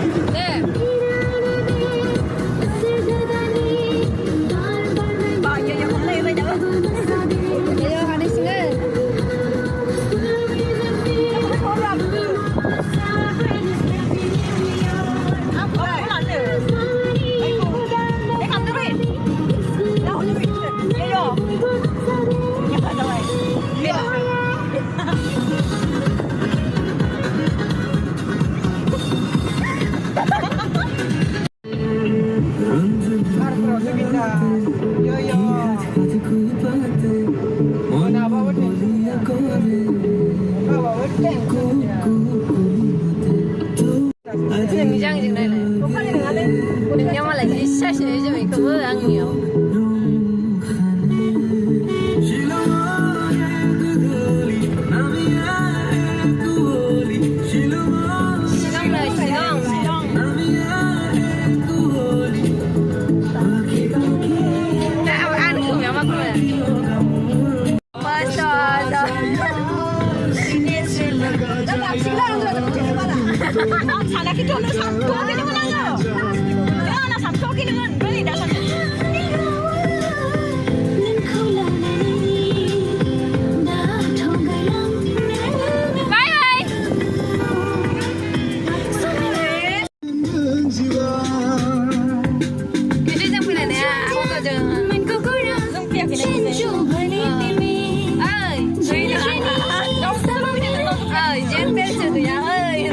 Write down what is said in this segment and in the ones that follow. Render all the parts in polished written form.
네. 지금 미장이 지금 này nhưng mà lại đi xa xỉ cho mình không có ăn nhiều. Silong này silong. Đã ăn không nhớ mà cười. Masya. 자나기 돈을 삼토기는 하나요. 하나 삼토기는 왜 나가? 바이바이. cái đi sang này nè, không có chừng. Không tiệc cái này. ơi, suy là trên bên trường nhà ơi.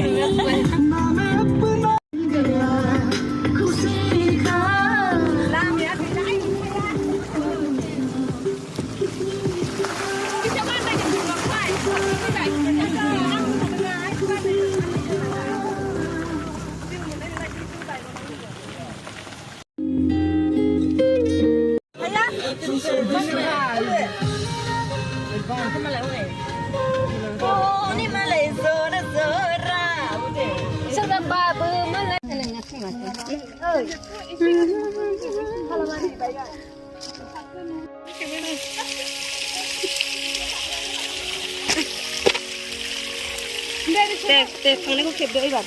Teh, thằng này có kẹp được vậy?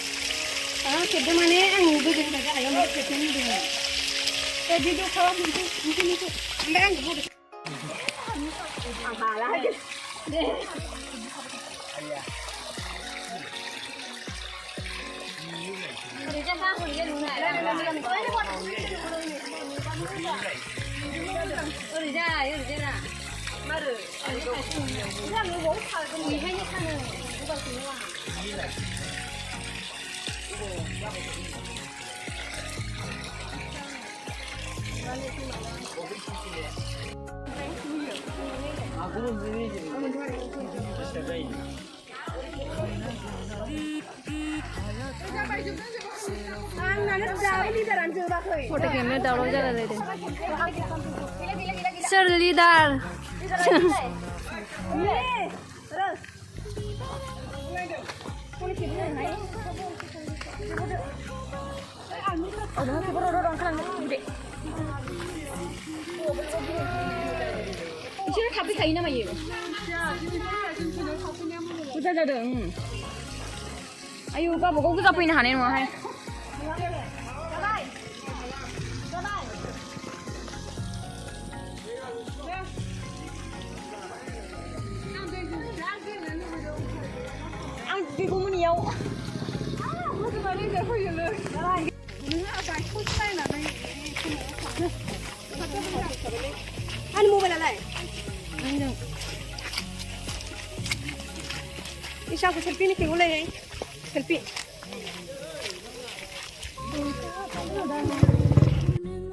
Kẹp được mà nè, anh bây giờ phải cái này nó kẹp như thế này. Teh đi đâu không? Mình mấy anh cũng được. Bà lại. 우리 이제 다 우리 이제 누나. 우리 자, 여기 있잖아. 말을. 그냥 이거 못 사. 그럼 이 해니까는 누가 주냐? 아, 그건 느리지. Photo camera download कर ले दे sir leader 이시를 답이 다 있나 봐요. 부자자들. 아유, 오빠 뭐가 부자 보이는 하네 뭐 해. cái cũng nhiều. Cái này đi hơi nhiều rồi. Đây. Nó phải phút đây là đây. Anh mua về là này. Anh được. Đi sao cái selfie này kiểu lên. Selfie.